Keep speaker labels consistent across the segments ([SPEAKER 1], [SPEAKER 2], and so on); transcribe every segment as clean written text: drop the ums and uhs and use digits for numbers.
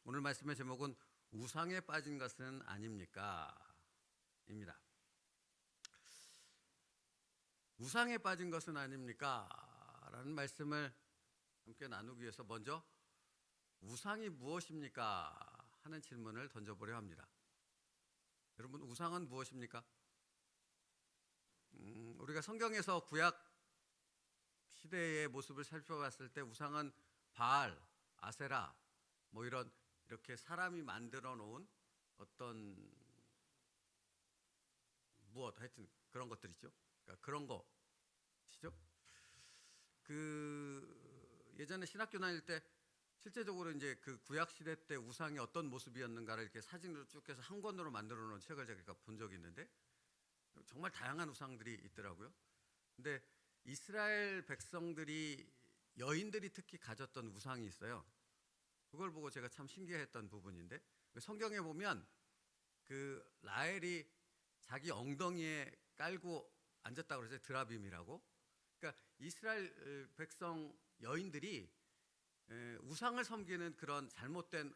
[SPEAKER 1] 오늘 말씀의 제목은 우상에 빠진 것은 아닙니까? 입니다. 우상에 빠진 것은 아닙니까? 라는 말씀을 함께 나누기 위해서 먼저 우상이 무엇입니까? 하는 질문을 던져보려 합니다. 여러분, 우상은 무엇입니까? 우리가 성경에서 구약 시대의 모습을 살펴봤을 때 우상은 바알, 아세라, 이렇게 사람이 만들어 놓은 어떤 하여튼 그런 것들이죠. 그러니까 그런 것이죠. 예전에 신학교 다닐 때 실제적으로 이제 그 구약 시대 때 우상이 어떤 모습이었는가를 이렇게 사진으로 쭉 해서 한 권으로 만들어 놓은 책을 제가 본 적이 있는데 정말 다양한 우상들이 있더라고요. 근데 이스라엘 백성들이 여인들이 특히 가졌던 우상이 있어요. 그걸 보고 제가 참 신기했던 부분인데 성경에 보면 그 라헬이 자기 엉덩이에 깔고 앉았다고 그러죠. 드라빔이라고. 그러니까 이스라엘 백성 여인들이 우상을 섬기는 그런 잘못된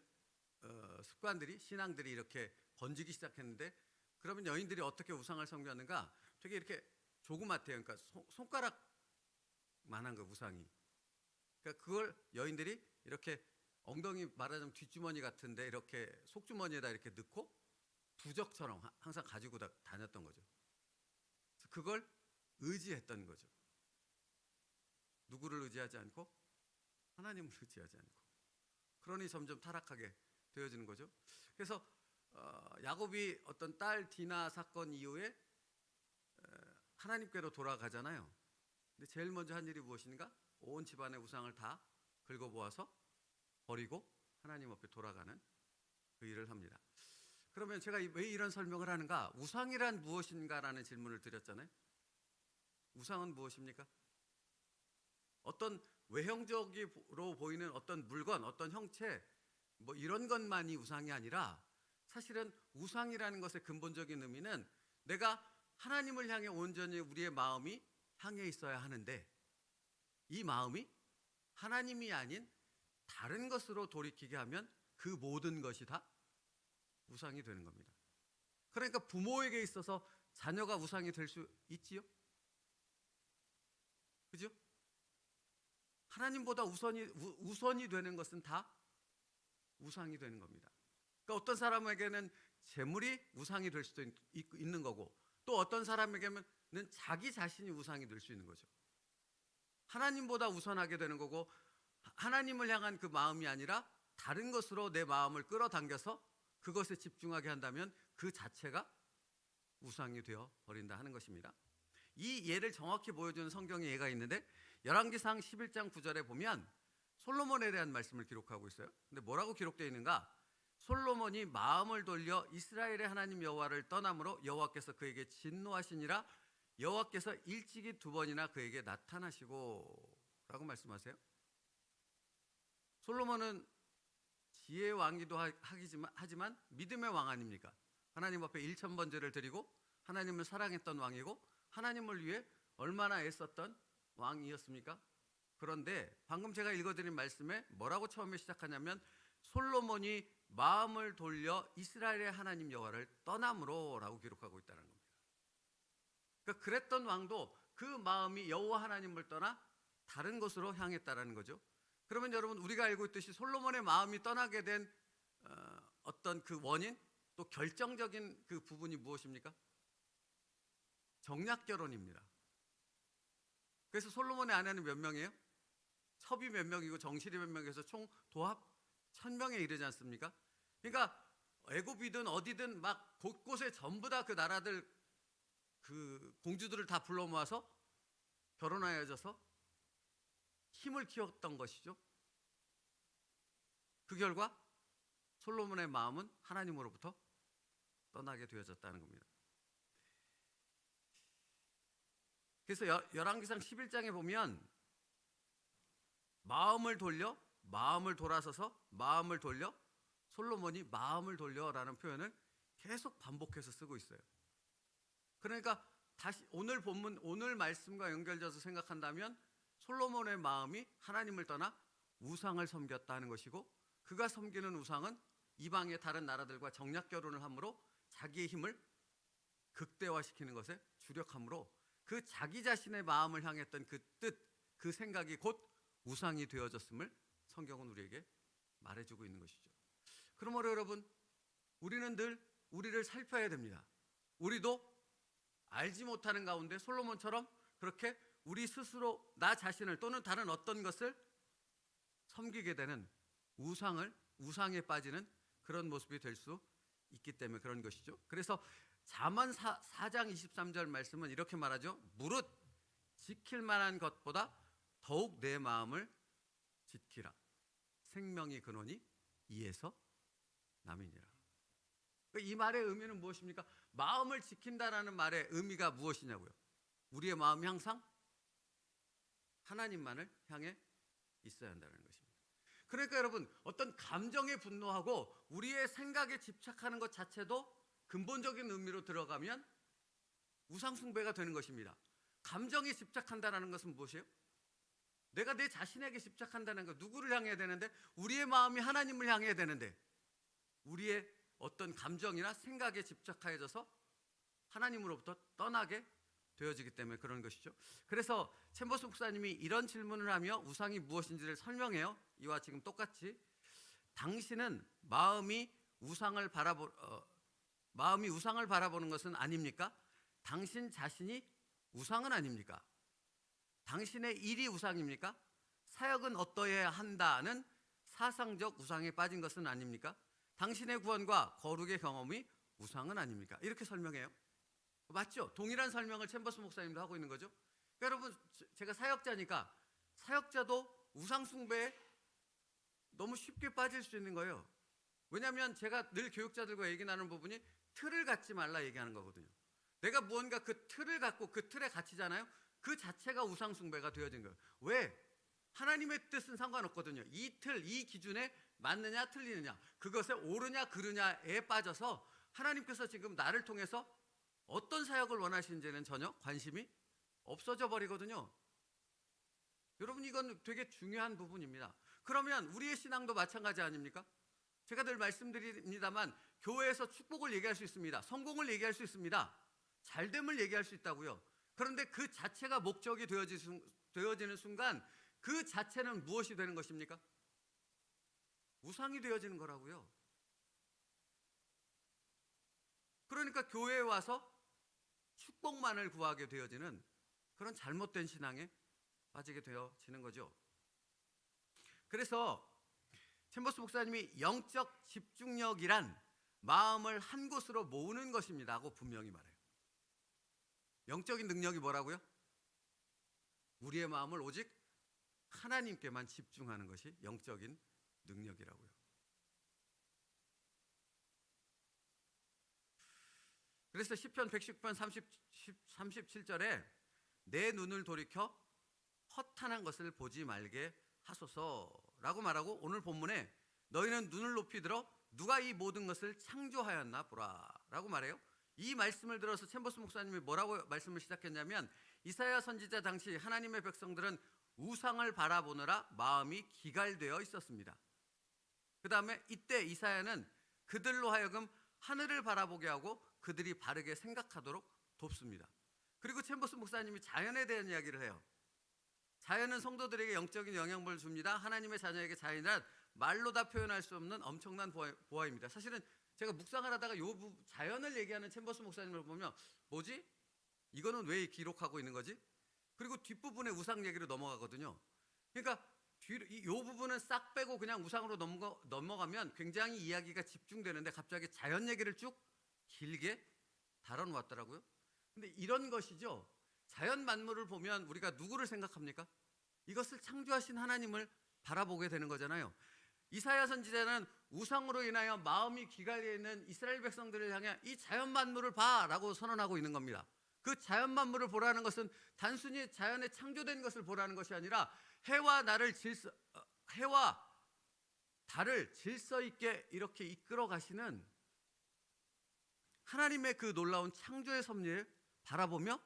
[SPEAKER 1] 습관들이 신앙들이 이렇게 번지기 시작했는데 그러면 여인들이 어떻게 우상을 섬겼는가? 되게 이렇게 조그맣대요. 그러니까 손가락만한 거 우상이. 그러니까 그걸 여인들이 이렇게 엉덩이 말하자면 뒷주머니 같은데 이렇게 속주머니에다 이렇게 넣고 부적처럼 항상 가지고 다녔던 거죠. 그래서 그걸 의지했던 거죠. 누구를 의지하지 않고 하나님을 의지하지 않고. 그러니 점점 타락하게 되어지는 거죠. 그래서 야곱이 어떤 딸 디나 사건 이후에 하나님께로 돌아가잖아요. 근데 제일 먼저 한 일이 무엇인가? 온 집안의 우상을 다 긁어보아서 버리고 하나님 앞에 돌아가는 그 일을 합니다. 그러면 제가 왜 이런 설명을 하는가? 우상이란 무엇인가라는 질문을 드렸잖아요. 우상은 무엇입니까? 어떤 외형적으로 보이는 어떤 물건, 어떤 형체, 이런 것만이 우상이 아니라 사실은 우상이라는 것의 근본적인 의미는 내가 하나님을 향해 온전히 우리의 마음이 향해 있어야 하는데 이 마음이 하나님이 아닌 다른 것으로 돌이키게 하면 그 모든 것이 다 우상이 되는 겁니다. 그러니까 부모에게 있어서 자녀가 우상이 될 수 있지요? 그죠? 하나님보다 우선이 되는 것은 다 우상이 되는 겁니다. 그러니까 어떤 사람에게는 재물이 우상이 될 수도 있는 거고 또 어떤 사람에게는 자기 자신이 우상이 될 수 있는 거죠. 하나님보다 우선하게 되는 거고 하나님을 향한 그 마음이 아니라 다른 것으로 내 마음을 끌어당겨서 그것에 집중하게 한다면 그 자체가 우상이 되어 버린다 하는 것입니다. 이 예를 정확히 보여주는 성경의 예가 있는데 열왕기상 11장 9절에 보면 솔로몬에 대한 말씀을 기록하고 있어요. 근데 뭐라고 기록되어 있는가? 솔로몬이 마음을 돌려 이스라엘의 하나님 여호와를 떠남으로 여호와께서 그에게 진노하시니라 여호와께서 일찍이 2번이나 그에게 나타나시고 라고 말씀하세요. 솔로몬은 지혜의 왕이기도 하지만 믿음의 왕 아닙니까? 하나님 앞에 1000번제를 드리고 하나님을 사랑했던 왕이고 하나님을 위해 얼마나 애썼던 왕이었습니까? 그런데 방금 제가 읽어드린 말씀에 뭐라고 처음에 시작하냐면 솔로몬이 마음을 돌려 이스라엘의 하나님 여호와를 떠남으로 라고 기록하고 있다는 겁니다. 그러니까 그랬던 왕도 그 마음이 여호와 하나님을 떠나 다른 곳으로 향했다는 거죠. 그러면 여러분 우리가 알고 있듯이 솔로몬의 마음이 떠나게 된 어떤 그 원인 또 결정적인 그 부분이 무엇입니까? 정략 결혼입니다. 그래서 솔로몬의 아내는 몇 명이에요? 첩이 몇 명이고 정실이 몇 명이어서 총 도합 1000명에 이르지 않습니까? 그러니까 애굽이든 어디든 막 곳곳에 전부 다 그 나라들 그 공주들을 다 불러 모아서 결혼하여져서 힘을 키웠던 것이죠. 그 결과 솔로몬의 마음은 하나님으로부터 떠나게 되어졌다는 겁니다. 그래서 열왕기상 11장에 보면 마음을 돌아서서 마음을 돌려 솔로몬이 마음을 돌려라는 표현을 계속 반복해서 쓰고 있어요. 그러니까 다시 오늘 본문 오늘 말씀과 연결져서 생각한다면 솔로몬의 마음이 하나님을 떠나 우상을 섬겼다는 것이고 그가 섬기는 우상은 이방의 다른 나라들과 정략 결혼을 함으로 자기의 힘을 극대화시키는 것에 주력함으로 그 자기 자신의 마음을 향했던 그 뜻, 그 생각이 곧 우상이 되어졌음을 성경은 우리에게 말해주고 있는 것이죠. 그러므로 여러분, 우리는 늘 우리를 살펴야 됩니다. 우리도 알지 못하는 가운데 솔로몬처럼 그렇게 우리 스스로 나 자신을 또는 다른 어떤 것을 섬기게 되는 우상에 빠지는 그런 모습이 될 수 있기 때문에 그런 것이죠. 그래서 잠언 4장 23절 말씀은 이렇게 말하죠. 무릇 지킬 만한 것보다 더욱 내 마음을 지키라. 생명이 근원이 이에서 남이니라. 이 말의 의미는 무엇입니까? 마음을 지킨다라는 말의 의미가 무엇이냐고요. 우리의 마음이 항상 하나님만을 향해 있어야 한다는 것입니다. 그러니까 여러분, 어떤 감정에 분노하고 우리의 생각에 집착하는 것 자체도 근본적인 의미로 들어가면 우상숭배가 되는 것입니다. 감정에 집착한다는 것은 무엇이에요? 내가 내 자신에게 집착한다는 것, 누구를 향해야 되는데 우리의 마음이 하나님을 향해야 되는데 우리의 어떤 감정이나 생각에 집착하여져서 하나님으로부터 떠나게 되어지기 때문에 그런 것이죠. 그래서 챔버스 목사님이 이런 질문을 하며 우상이 무엇인지를 설명해요. 이와 지금 똑같이 당신은 마음이 우상을 바라보는 것은 아닙니까? 당신 자신이 우상은 아닙니까? 당신의 일이 우상입니까? 사역은 어떠해야 한다는 사상적 우상에 빠진 것은 아닙니까? 당신의 구원과 거룩의 경험이 우상은 아닙니까? 이렇게 설명해요. 맞죠? 동일한 설명을 챔버스 목사님도 하고 있는 거죠. 그러니까 여러분, 제가 사역자니까 사역자도 우상 숭배에 너무 쉽게 빠질 수 있는 거예요. 왜냐하면 제가 늘 교육자들과 얘기 나누는 부분이 틀을 갖지 말라 얘기하는 거거든요. 내가 무언가 그 틀을 갖고 그 틀에 갇히잖아요. 그 자체가 우상 숭배가 되어진 거예요. 왜? 하나님의 뜻은 상관없거든요. 이 틀, 이 기준에 맞느냐 틀리느냐, 그것에 옳으냐 그르냐에 빠져서 하나님께서 지금 나를 통해서 어떤 사역을 원하시는지는 전혀 관심이 없어져 버리거든요. 여러분, 이건 되게 중요한 부분입니다. 그러면 우리의 신앙도 마찬가지 아닙니까? 제가 늘 말씀드립니다만 교회에서 축복을 얘기할 수 있습니다. 성공을 얘기할 수 있습니다. 잘됨을 얘기할 수 있다고요. 그런데 그 자체가 목적이 되어지는 순간 그 자체는 무엇이 되는 것입니까? 우상이 되어지는 거라고요. 그러니까 교회에 와서 축복만을 구하게 되어지는 그런 잘못된 신앙에 빠지게 되어지는 거죠. 그래서 챔버스 목사님이 영적 집중력이란 마음을 한 곳으로 모으는 것입니다 하고 분명히 말해요. 영적인 능력이 뭐라고요? 우리의 마음을 오직 하나님께만 집중하는 것이 영적인 능력이라고요. 그래서 시편 110편 37절에 내 눈을 돌이켜 허탄한 것을 보지 말게 하소서라고 말하고, 오늘 본문에 너희는 눈을 높이 들어 누가 이 모든 것을 창조하였나 보라 라고 말해요. 이 말씀을 들어서 챔버스 목사님이 뭐라고 말씀을 시작했냐면, 이사야 선지자 당시 하나님의 백성들은 우상을 바라보느라 마음이 기갈되어 있었습니다. 그 다음에 이때 이사야는 그들로 하여금 하늘을 바라보게 하고 그들이 바르게 생각하도록 돕습니다. 그리고 챔버스 목사님이 자연에 대한 이야기를 해요. 자연은 성도들에게 영적인 영향을 줍니다. 하나님의 자녀에게 자연이란 말로 다 표현할 수 없는 엄청난 보화입니다. 사실은 제가 묵상을 하다가 자연을 얘기하는 챔버스 목사님을 보면 뭐지? 이거는 왜 기록하고 있는 거지? 그리고 뒷부분에 우상 얘기로 넘어가거든요. 그러니까 이 부분은 싹 빼고 그냥 우상으로 넘어가면 굉장히 이야기가 집중되는데 갑자기 자연 얘기를 쭉 길게 다뤄놓았더라고요. 근데 이런 것이죠. 자연 만물을 보면 우리가 누구를 생각합니까? 이것을 창조하신 하나님을 바라보게 되는 거잖아요. 이사야 선지자는 우상으로 인하여 마음이 기갈려 있는 이스라엘 백성들을 향해 이 자연 만물을 봐라고 선언하고 있는 겁니다. 그 자연 만물을 보라는 것은 단순히 자연에 창조된 것을 보라는 것이 아니라 해와 달을 질서 있게 이렇게 이끌어 가시는 하나님의 그 놀라운 창조의 섭리를 바라보며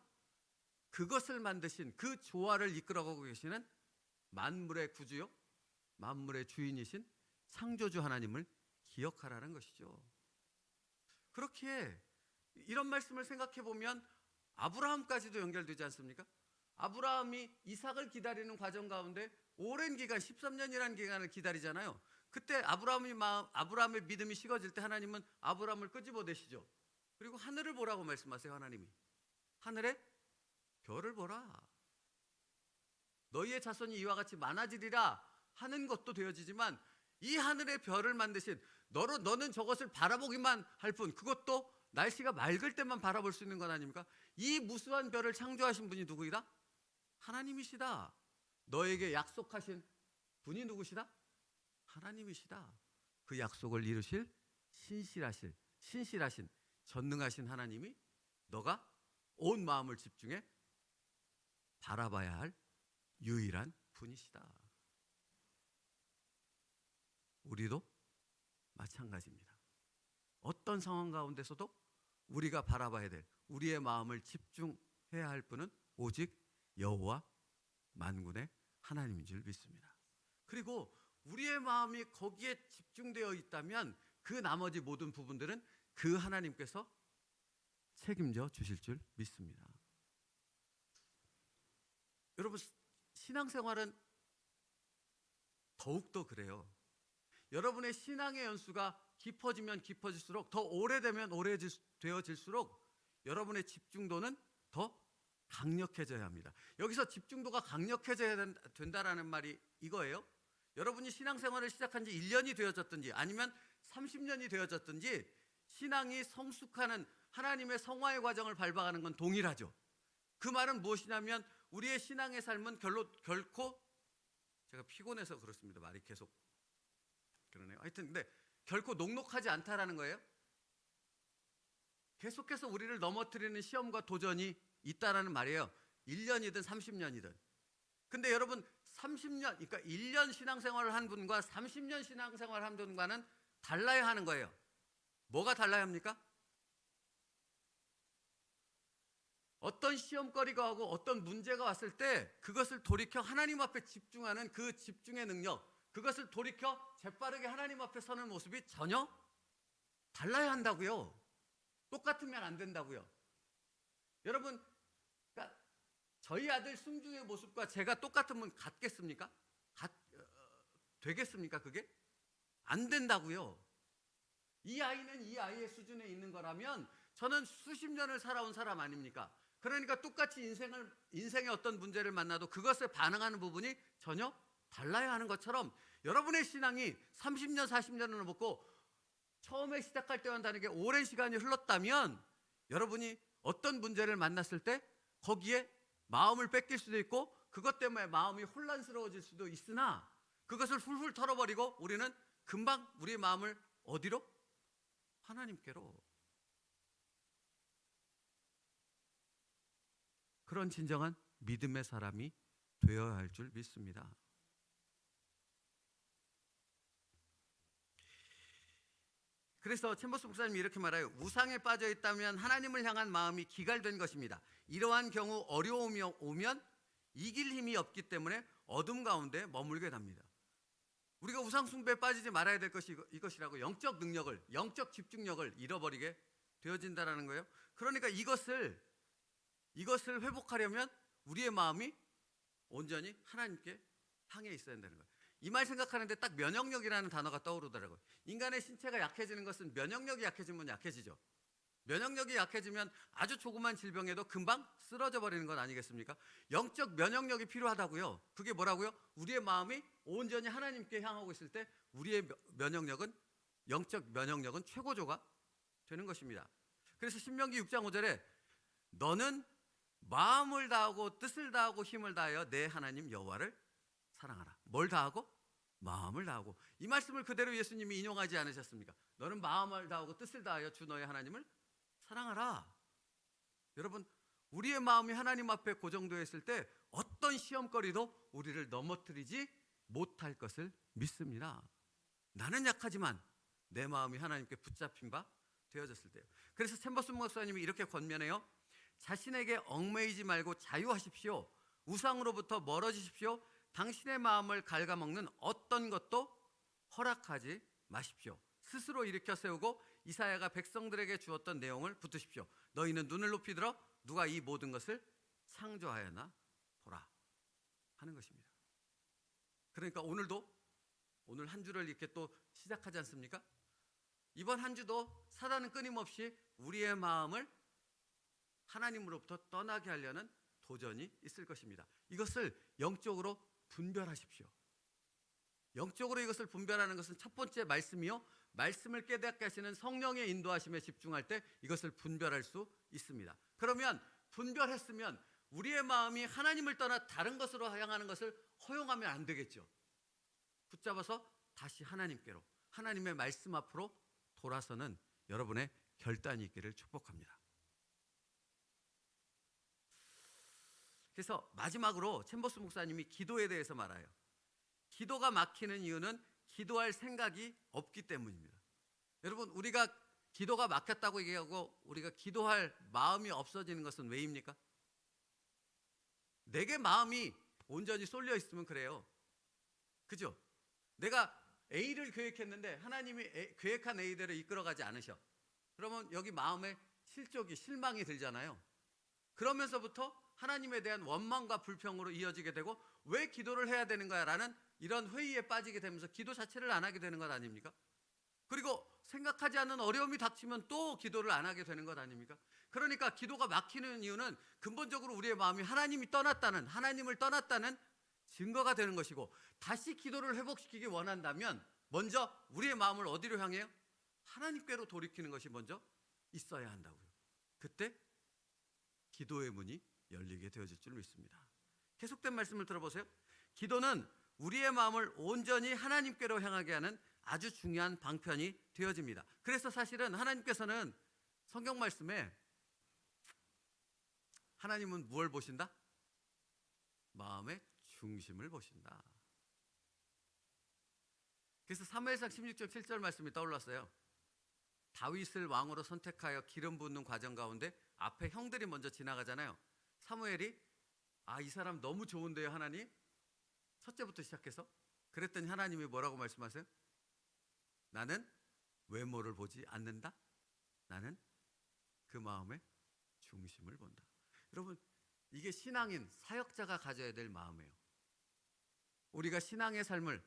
[SPEAKER 1] 그것을 만드신 그 조화를 이끌어가고 계시는 만물의 구주요 만물의 주인이신 창조주 하나님을 기억하라는 것이죠. 그렇기에 이런 말씀을 생각해 보면 아브라함까지도 연결되지 않습니까? 아브라함이 이삭을 기다리는 과정 가운데 오랜 기간 13년이라는 기간을 기다리잖아요. 그때 아브라함의 믿음이 식어질 때 하나님은 아브라함을 끄집어내시죠. 그리고 하늘을 보라고 말씀하세요. 하나님이 하늘에 별을 보라. 너희의 자손이 이와 같이 많아지리라 하는 것도 되어지지만 이 하늘의 별을 만드신 너는 저것을 바라보기만 할 뿐, 그것도 날씨가 맑을 때만 바라볼 수 있는 건 아닙니까? 이 무수한 별을 창조하신 분이 누구이다? 하나님이시다. 너에게 약속하신 분이 누구시다? 하나님이시다. 그 약속을 이루실 신실하신 전능하신 하나님이 너가 온 마음을 집중해 바라봐야 할 유일한 분이시다. 우리도 마찬가지입니다. 어떤 상황 가운데서도 우리가 바라봐야 될, 우리의 마음을 집중해야 할 분은 오직 여호와 만군의 하나님인 줄 믿습니다. 그리고 우리의 마음이 거기에 집중되어 있다면 그 나머지 모든 부분들은 그 하나님께서 책임져 주실 줄 믿습니다. 여러분, 신앙생활은 더욱더 그래요. 여러분의 신앙의 연수가 깊어지면 깊어질수록, 더 오래되면 오래되어질수록 여러분의 집중도는 더 강력해져야 합니다. 여기서 집중도가 강력해져야 된다라는 말이 이거예요. 여러분이 신앙생활을 시작한 지 1년이 되어졌든지 아니면 30년이 되어졌든지 신앙이 성숙하는 하나님의 성화의 과정을 밟아가는 건 동일하죠. 그 말은 무엇이냐면 우리의 신앙의 삶은 결코, 제가 피곤해서 그렇습니다. 말이 계속 그러네요. 하여튼 근데 결코 녹록하지 않다라는 거예요. 계속해서 우리를 넘어뜨리는 시험과 도전이 있다라는 말이에요. 1년이든 30년이든. 근데 여러분 30년, 그러니까 1년 신앙생활을 한 분과 30년 신앙생활을 한 분과는 달라야 하는 거예요. 뭐가 달라야 합니까? 어떤 시험거리가 오고 어떤 문제가 왔을 때 그것을 돌이켜 하나님 앞에 집중하는 그 집중의 능력, 그것을 돌이켜 재빠르게 하나님 앞에 서는 모습이 전혀 달라야 한다고요. 똑같으면 안 된다고요. 여러분, 그러니까 저희 아들 승중의 모습과 제가 똑같으면 같겠습니까? 되겠습니까? 그게? 안 된다고요. 이 아이는 이 아이의 수준에 있는 거라면 저는 수십 년을 살아온 사람 아닙니까? 그러니까 똑같이 인생의 어떤 문제를 만나도 그것에 반응하는 부분이 전혀 달라야 하는 것처럼 여러분의 신앙이 30년, 40년을 넘었고 처음에 시작할 때와는 다르게 오랜 시간이 흘렀다면 여러분이 어떤 문제를 만났을 때 거기에 마음을 뺏길 수도 있고 그것 때문에 마음이 혼란스러워질 수도 있으나 그것을 훌훌 털어버리고 우리는 금방 우리의 마음을 어디로? 하나님께로. 그런 진정한 믿음의 사람이 되어야 할 줄 믿습니다. 그래서 챔버스 목사님이 이렇게 말해요. 우상에 빠져 있다면 하나님을 향한 마음이 기갈된 것입니다. 이러한 경우 어려움이 오면 이길 힘이 없기 때문에 어둠 가운데 머물게 됩니다. 우리가 우상 숭배에 빠지지 말아야 될 것이 이것이라고, 영적 능력을, 영적 집중력을 잃어버리게 되어진다라는 거예요. 그러니까 이것을 회복하려면 우리의 마음이 온전히 하나님께 향해 있어야 된다는 거예요. 이 말 생각하는데 딱 면역력이라는 단어가 떠오르더라고요. 인간의 신체가 약해지는 것은 면역력이 약해지면 약해지죠. 면역력이 약해지면 아주 조그만 질병에도 금방 쓰러져 버리는 것 아니겠습니까? 영적 면역력이 필요하다고요. 그게 뭐라고요? 우리의 마음이 온전히 하나님께 향하고 있을 때 우리의 면역력은, 영적 면역력은 최고조가 되는 것입니다. 그래서 신명기 6장 5절에 너는 마음을 다하고 뜻을 다하고 힘을 다하여 내 하나님 여호와를 사랑하라. 뭘 다하고? 마음을 다하고. 이 말씀을 그대로 예수님이 인용하지 않으셨습니까? 너는 마음을 다하고 뜻을 다하여 주 너의 하나님을 사랑하라. 여러분, 우리의 마음이 하나님 앞에 고정되어 있을 때 어떤 시험거리도 우리를 넘어뜨리지 못할 것을 믿습니다. 나는 약하지만 내 마음이 하나님께 붙잡힌 바 되어졌을 때요. 그래서 챔버스 목사님이 이렇게 권면해요. 자신에게 얽매이지 말고 자유하십시오. 우상으로부터 멀어지십시오. 당신의 마음을 갉아먹는 어떤 것도 허락하지 마십시오. 스스로 일으켜 세우고 이사야가 백성들에게 주었던 내용을 붙드십시오. 너희는 눈을 높이 들어 누가 이 모든 것을 창조하였나 보라 하는 것입니다. 그러니까 오늘 한 주를 이렇게 또 시작하지 않습니까? 이번 한 주도 사단은 끊임없이 우리의 마음을 하나님으로부터 떠나게 하려는 도전이 있을 것입니다. 이것을 영적으로 분별하십시오. 영적으로 이것을 분별하는 것은 첫 번째 말씀이요, 말씀을 깨닫게 하시는 성령의 인도하심에 집중할 때 이것을 분별할 수 있습니다. 그러면 분별했으면 우리의 마음이 하나님을 떠나 다른 것으로 향하는 것을 허용하면 안 되겠죠. 붙잡아서 다시 하나님께로, 하나님의 말씀 앞으로 돌아서는 여러분의 결단이 있기를 축복합니다. 그래서 마지막으로 챔버스 목사님이 기도에 대해서 말해요. 기도가 막히는 이유는 기도할 생각이 없기 때문입니다. 여러분, 우리가 기도가 막혔다고 얘기하고 우리가 기도할 마음이 없어지는 것은 왜입니까? 내게 마음이 온전히 쏠려 있으면 그래요. 그죠? 내가 A를 계획했는데 하나님이 계획한 A대로 이끌어가지 않으셔. 그러면 여기 마음에 실망이 들잖아요. 그러면서부터 하나님에 대한 원망과 불평으로 이어지게 되고 왜 기도를 해야 되는 거야? 라는 이런 회의에 빠지게 되면서 기도 자체를 안 하게 되는 것 아닙니까? 그리고 생각하지 않는 어려움이 닥치면 또 기도를 안 하게 되는 것 아닙니까? 그러니까 기도가 막히는 이유는 근본적으로 우리의 마음이 하나님을 떠났다는 증거가 되는 것이고, 다시 기도를 회복시키기 원한다면 먼저 우리의 마음을 어디로 향해요? 하나님께로 돌이키는 것이 먼저 있어야 한다고요. 그때 기도의 문이 열리게 되어질 줄 믿습니다. 계속된 말씀을 들어보세요. 기도는 우리의 마음을 온전히 하나님께로 향하게 하는 아주 중요한 방편이 되어집니다. 그래서 사실은 하나님께서는 성경 말씀에 하나님은 무엇을 보신다? 마음의 중심을 보신다. 그래서 사무엘상 16장 7절 말씀이 떠올랐어요. 다윗을 왕으로 선택하여 기름 붓는 과정 가운데 앞에 형들이 먼저 지나가잖아요. 사무엘이 이 사람 너무 좋은데요 하나님? 첫째부터 시작해서 그랬더니 하나님이 뭐라고 말씀하세요? 나는 외모를 보지 않는다. 나는 그 마음의 중심을 본다. 여러분, 이게 신앙인 사역자가 가져야 될 마음이에요. 우리가 신앙의 삶을,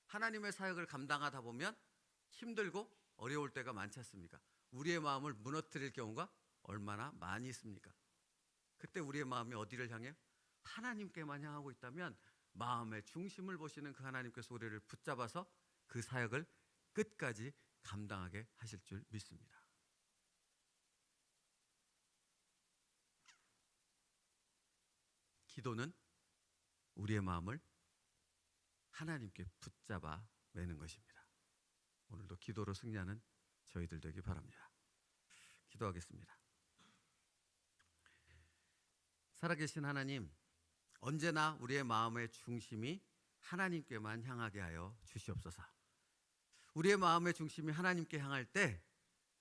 [SPEAKER 1] 하나님의 사역을 감당하다 보면 힘들고 어려울 때가 많지 않습니까? 우리의 마음을 무너뜨릴 경우가 얼마나 많이 있습니까? 그때 우리의 마음이 어디를 향해요? 하나님께만 향하고 있다면 마음의 중심을 보시는 그 하나님께서 우리를 붙잡아서 그 사역을 끝까지 감당하게 하실 줄 믿습니다. 기도는 우리의 마음을 하나님께 붙잡아 매는 것입니다. 오늘도 기도로 승리하는 저희들 되기 바랍니다. 기도하겠습니다. 살아계신 하나님, 언제나 우리의 마음의 중심이 하나님께만 향하게 하여 주시옵소서. 우리의 마음의 중심이 하나님께 향할 때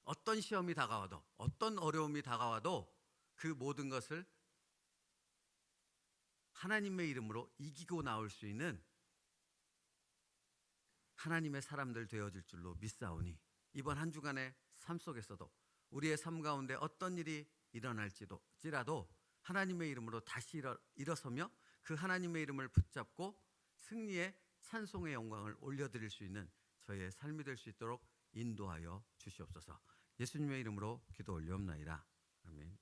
[SPEAKER 1] 어떤 시험이 다가와도, 어떤 어려움이 다가와도 그 모든 것을 하나님의 이름으로 이기고 나올 수 있는 하나님의 사람들 되어질 줄로 믿사오니, 이번 한 주간의 삶 속에서도 우리의 삶 가운데 어떤 일이 일어날지라도 하나님의 이름으로 다시 일어서며 그 하나님의 이름을 붙잡고 승리의 찬송의 영광을 올려드릴 수 있는 저희의 삶이 될 수 있도록 인도하여 주시옵소서. 예수님의 이름으로 기도 올리옵나이다. 아멘.